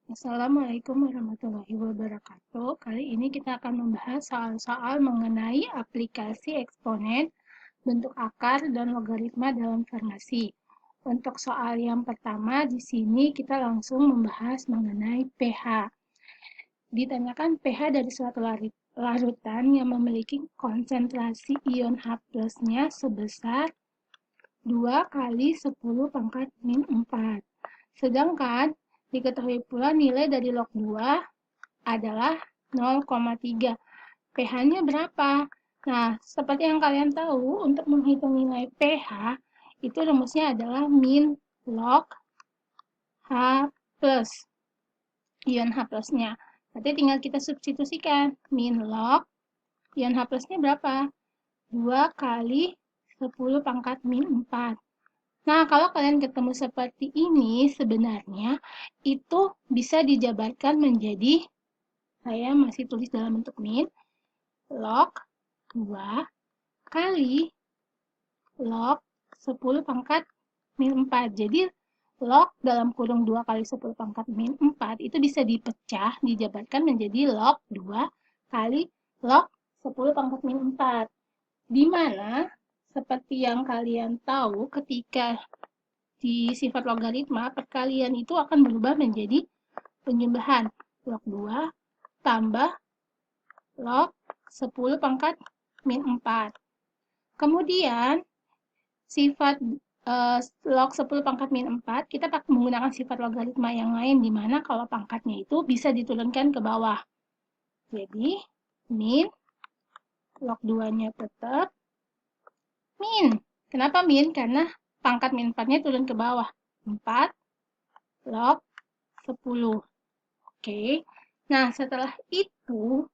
Assalamualaikum warahmatullahi wabarakatuh. Kali ini kita akan membahas soal-soal mengenai aplikasi eksponen, bentuk akar, dan logaritma dalam farmasi. Untuk soal yang pertama, di sini kita langsung membahas mengenai pH. Ditanyakan pH dari suatu larutan yang memiliki konsentrasi ion H plusnya sebesar 2 kali 10 pangkat min 4. Sedangkan diketahui pula nilai dari log 2 adalah 0,3. pH-nya berapa? Nah, seperti yang kalian tahu, untuk menghitung nilai pH, itu rumusnya adalah min log H plus, ion H plusnya. Berarti tinggal kita substitusikan. Min log, ion H plusnya berapa? 2 kali 10 pangkat min 4. Nah, kalau kalian ketemu seperti ini, sebenarnya itu bisa dijabarkan menjadi, saya masih tulis dalam bentuk min, log 2 kali log 10 pangkat min 4. Jadi, log dalam kurung 2 kali 10 pangkat min 4 itu bisa dipecah, dijabarkan menjadi log 2 kali log 10 pangkat min 4. Di mana, seperti yang kalian tahu, ketika di sifat logaritma, perkalian itu akan berubah menjadi penjumlahan. Log 2 tambah log 10 pangkat min 4. Kemudian, sifat log 10 pangkat min 4, kita menggunakan sifat logaritma yang lain, di mana kalau pangkatnya itu bisa diturunkan ke bawah. Jadi, min, log 2-nya tetap min. Kenapa min? Karena pangkat min 4-nya turun ke bawah. 4 log 10. Oke. Nah, setelah itu,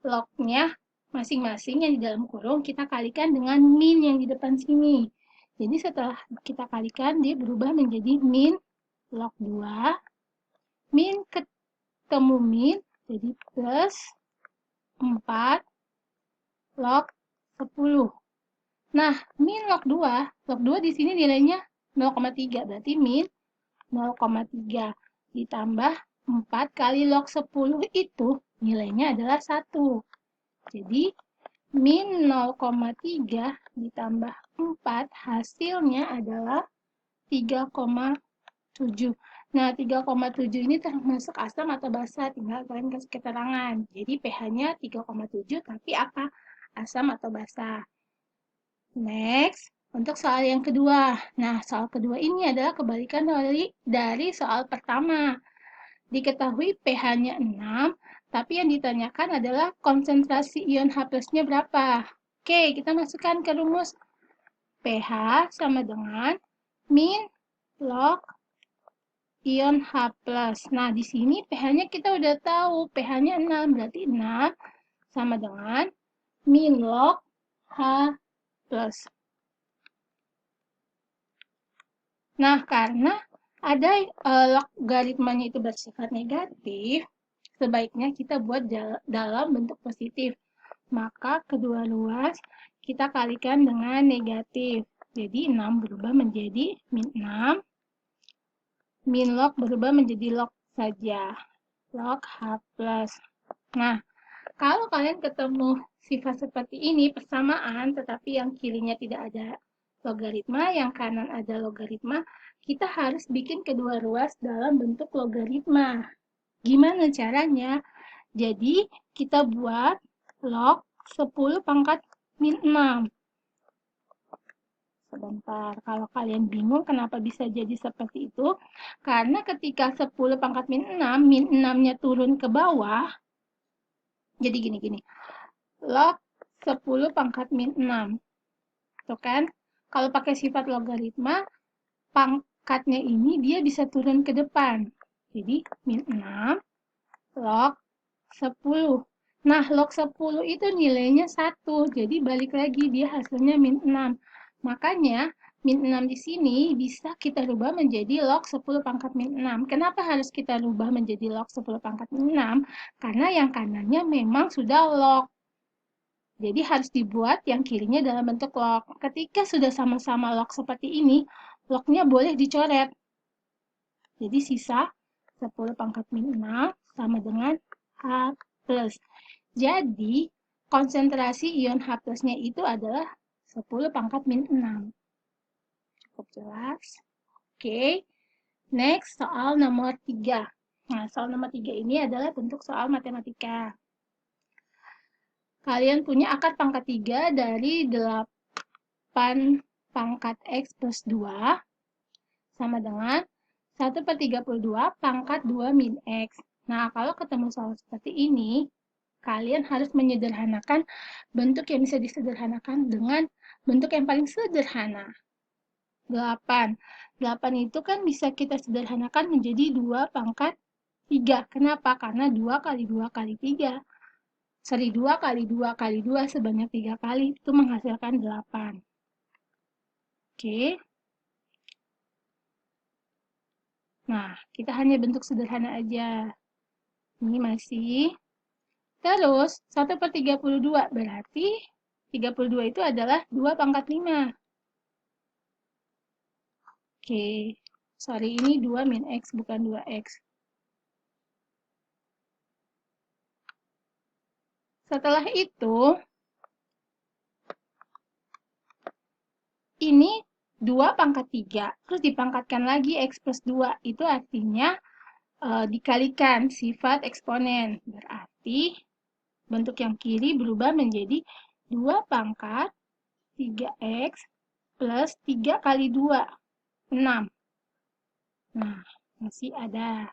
log-nya masing-masing yang di dalam kurung kita kalikan dengan min yang di depan sini. Jadi setelah kita kalikan, dia berubah menjadi min log 2. Min ketemu min, jadi plus 4 log 10. Nah, min log 2 di sini nilainya 0,3. Berarti min 0,3 ditambah 4 kali log 10 itu nilainya adalah 1. Jadi, min 0,3 ditambah 4 hasilnya adalah 3,7. Nah, 3,7 ini termasuk asam atau basa, tinggal kalian kasih keterangan. Jadi, pH-nya 3,7, tapi apa? Asam atau basa. Next, untuk soal yang kedua. Nah, soal kedua ini adalah kebalikan dari soal pertama. Diketahui pH-nya 6, tapi yang ditanyakan adalah konsentrasi ion H plus-nya berapa. Oke, kita masukkan ke rumus. pH sama dengan min log ion H plus. Nah, di sini pH-nya kita udah tahu. pH-nya 6, berarti 6 sama dengan min log H plus. Nah, karena ada logaritmanya itu bersifat negatif, sebaiknya kita buat dalam bentuk positif. Maka kedua ruas kita kalikan dengan negatif. Jadi 6 berubah menjadi min 6. Min log berubah menjadi log saja. Log H plus. Nah, kalau kalian ketemu sifat seperti ini, persamaan, tetapi yang kirinya tidak ada logaritma, yang kanan ada logaritma, kita harus bikin kedua ruas dalam bentuk logaritma. Gimana caranya? Jadi, kita buat log 10 pangkat min 6. Sebentar, kalau kalian bingung kenapa bisa jadi seperti itu, karena ketika 10 pangkat min 6, min 6-nya turun ke bawah, jadi gini-gini, log 10 pangkat min 6. Tuh kan, kalau pakai sifat logaritma, pangkatnya ini dia bisa turun ke depan. Jadi, min 6 log 10. Nah, log 10 itu nilainya 1. Jadi, balik lagi dia hasilnya min 6. Makanya, min 6 di sini bisa kita rubah menjadi log 10 pangkat min 6. Kenapa harus kita rubah menjadi log 10 pangkat min 6? Karena yang kanannya memang sudah log. Jadi harus dibuat yang kirinya dalam bentuk log. Ketika sudah sama-sama log seperti ini, lognya boleh dicoret. Jadi sisa 10 pangkat min 6 sama dengan H+. Jadi, konsentrasi ion H plusnya itu adalah 10 pangkat min 6. Cukup jelas? Oke. Next, soal nomor 3. Nah, soal nomor 3 ini adalah bentuk soal matematika. Kalian punya akar pangkat 3 dari 8 pangkat X plus 2 sama dengan 1/32 pangkat 2 min X. Nah, kalau ketemu soal seperti ini, kalian harus menyederhanakan bentuk yang bisa disederhanakan dengan bentuk yang paling sederhana. 8. 8 itu kan bisa kita sederhanakan menjadi 2 pangkat 3. Kenapa? Karena 2 kali 2 kali 3. 2 kali 2 kali 2 sebanyak 3 kali. Itu menghasilkan 8. Oke. Nah, kita hanya bentuk sederhana aja. Ini masih. Terus, 1/32 berarti 32 itu adalah 2 pangkat 5. Oke, sorry ini 2 min X bukan 2X. Setelah itu, ini 2 pangkat 3, terus dipangkatkan lagi X plus 2. Itu artinya dikalikan sifat eksponen. Berarti bentuk yang kiri berubah menjadi 2 pangkat 3X plus 3 kali 2, 6. Nah, masih ada.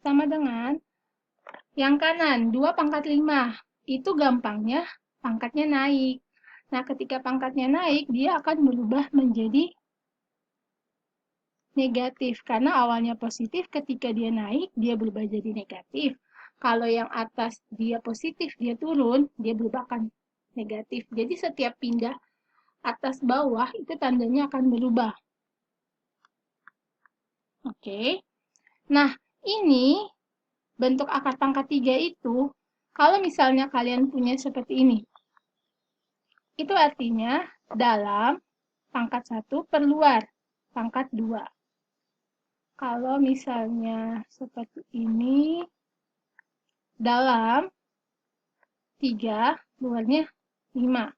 Sama dengan yang kanan, 2 pangkat 5. Itu gampangnya pangkatnya naik. Nah, ketika pangkatnya naik, dia akan berubah menjadi negatif. Karena awalnya positif, ketika dia naik, dia berubah jadi negatif. Kalau yang atas dia positif, dia turun, dia berubah akan negatif. Jadi setiap pindah atas bawah, itu tandanya akan berubah. Oke. Nah, ini bentuk akar pangkat 3 itu, kalau misalnya kalian punya seperti ini, itu artinya dalam pangkat 1 per luar pangkat 2. Kalau misalnya seperti ini, dalam 3, luarnya 5.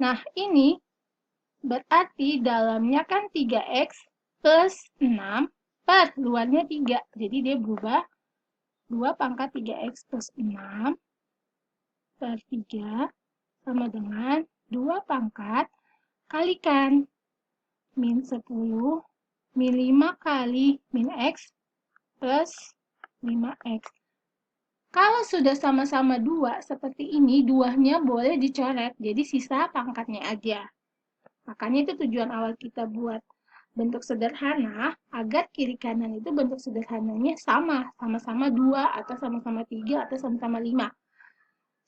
Nah, ini berarti dalamnya kan 3X plus 6 per luarnya 3. Jadi dia berubah 2 pangkat 3X plus 6 per 3 sama dengan 2 pangkat kalikan min 10 min 5 kali min X plus 5X. Kalau sudah sama-sama 2 seperti ini, 2-nya boleh dicoret, jadi sisa pangkatnya aja. Makanya itu tujuan awal kita buat bentuk sederhana, agar kiri kanan itu bentuk sederhananya sama-sama 2, atau sama-sama 3, atau sama-sama 5.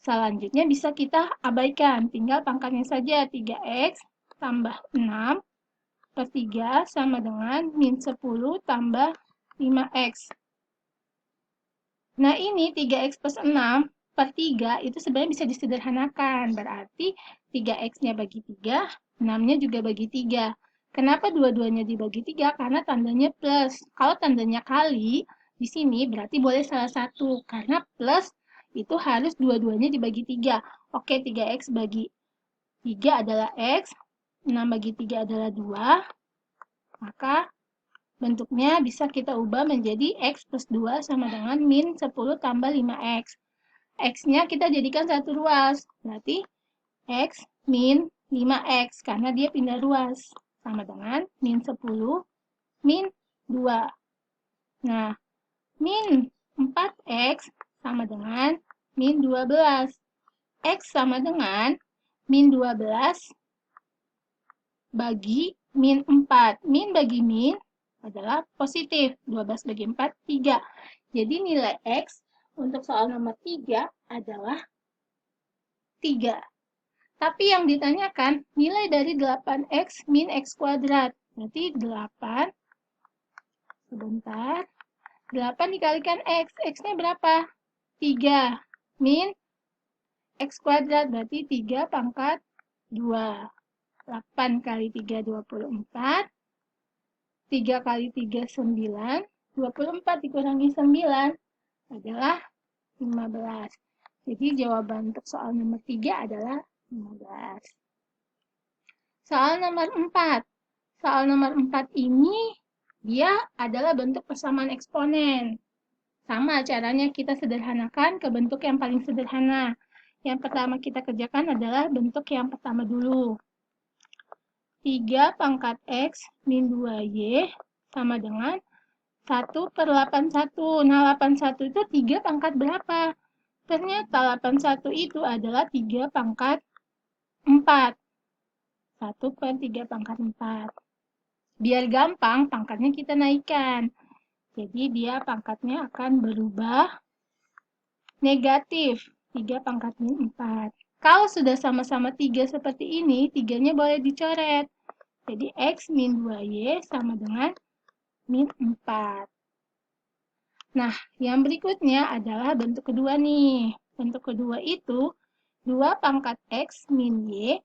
Selanjutnya bisa kita abaikan, tinggal pangkatnya saja 3X tambah 6 per 3 sama dengan min 10 tambah 5X. Nah ini 3X plus 6 per 3 itu sebenarnya bisa disederhanakan. Berarti 3X-nya bagi 3, 6-nya juga bagi 3. Kenapa dua-duanya dibagi 3? Karena tandanya plus. Kalau tandanya kali, di sini berarti boleh salah satu. Karena plus itu harus dua-duanya dibagi 3. Oke, 3X bagi 3 adalah X, 6 bagi 3 adalah 2. Maka bentuknya bisa kita ubah menjadi X plus 2 sama dengan min 10 tambah 5X. X-nya kita jadikan satu ruas. Berarti X min 5X karena dia pindah ruas. Sama dengan min 10 min 2. Nah, min 4X sama dengan min 12. X sama dengan min 12 bagi min 4. Min bagi min adalah positif. 12 bagi 4, 3. Jadi nilai X untuk soal nomor 3 adalah 3. Tapi yang ditanyakan nilai dari 8X min X kuadrat. Berarti 8, sebentar, 8 dikalikan X. X-nya berapa? 3. Min X kuadrat berarti 3 pangkat 2. 8 kali 3, 24. 3 kali 3, 9. 24 dikurangi 9 adalah 15. Jadi jawaban untuk soal nomor 3 adalah 15. Soal nomor 4. Soal nomor 4 ini dia adalah bentuk persamaan eksponen. Sama caranya kita sederhanakan ke bentuk yang paling sederhana. Yang pertama kita kerjakan adalah bentuk yang pertama dulu. 3 pangkat X min 2Y sama dengan 1/81. Nah, 81 itu 3 pangkat berapa? Ternyata 81 itu adalah 3 pangkat 4. 1/3 pangkat 4. Biar gampang, pangkatnya kita naikkan. Jadi dia pangkatnya akan berubah negatif. 3 pangkat min 4. Kalau sudah sama-sama 3 seperti ini, 3-nya boleh dicoret. Jadi X min 2Y sama dengan min 4. Nah, yang berikutnya adalah bentuk kedua nih. Bentuk kedua itu 2 pangkat X min Y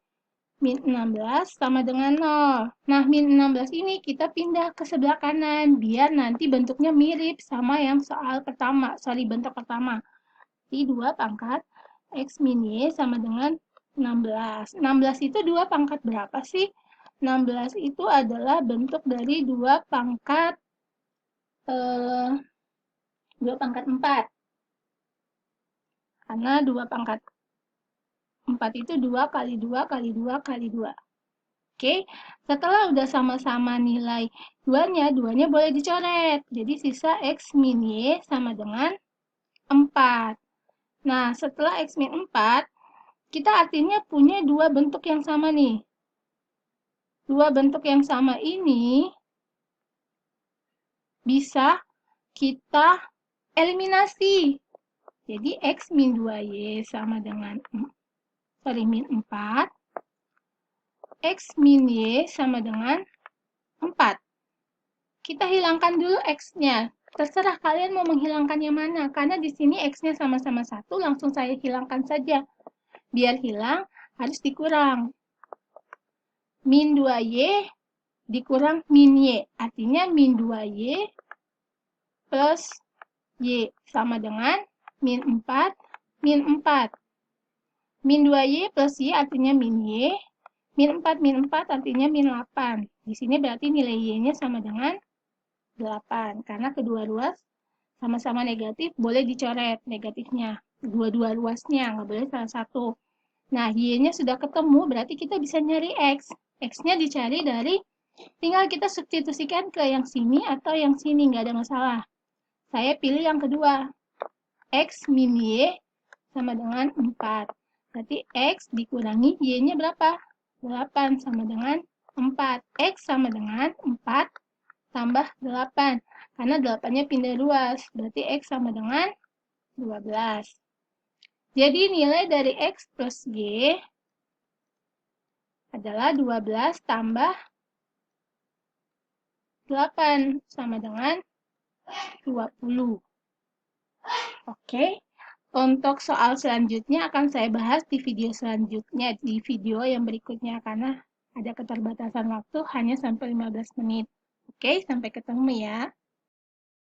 min 16 sama dengan 0. Nah, min 16 ini kita pindah ke sebelah kanan, biar nanti bentuknya mirip sama yang soal pertama, bentuk pertama. Jadi 2 pangkat X min Y sama dengan 16. 16 itu 2 pangkat berapa sih? 16 itu adalah bentuk dari 2 pangkat 2 pangkat 4. Karena 2 pangkat 4 itu 2 kali 2 kali 2 kali 2. Oke, setelah udah sama-sama nilai 2-nya boleh dicoret. Jadi sisa X min Y sama dengan 4. Nah, setelah X min 4, kita artinya punya dua bentuk yang sama nih. Dua bentuk yang sama ini bisa kita eliminasi. Jadi X min 2Y sama dengan min 4. X min Y sama dengan 4. Kita hilangkan dulu X-nya. Terserah kalian mau menghilangkan yang mana. Karena di sini X-nya sama-sama 1, langsung saya hilangkan saja. Biar hilang, harus dikurang. Min 2Y dikurang min Y. Artinya min 2Y plus Y sama dengan min 4, min 4. Min 2Y plus Y artinya min Y. Min 4 artinya min 8. Di sini berarti nilai Y-nya sama dengan 8. Karena kedua ruas sama-sama negatif, boleh dicoret negatifnya. Dua-dua ruasnya, nggak boleh salah satu. Nah, Y-nya sudah ketemu, berarti kita bisa nyari X. X-nya dicari dari, tinggal kita substitusikan ke yang sini atau yang sini, nggak ada masalah. Saya pilih yang kedua. X min Y sama dengan 4. Berarti X dikurangi Y-nya berapa? 8 sama dengan 4. X sama dengan 4 tambah 8. Karena 8-nya pindah ruas. Berarti X sama dengan 12. Jadi nilai dari X plus Y adalah 12 tambah 8 sama dengan 20. Oke. Untuk soal selanjutnya akan saya bahas di video selanjutnya, di video yang berikutnya, karena ada keterbatasan waktu hanya sampai 15 menit. Oke, sampai ketemu ya.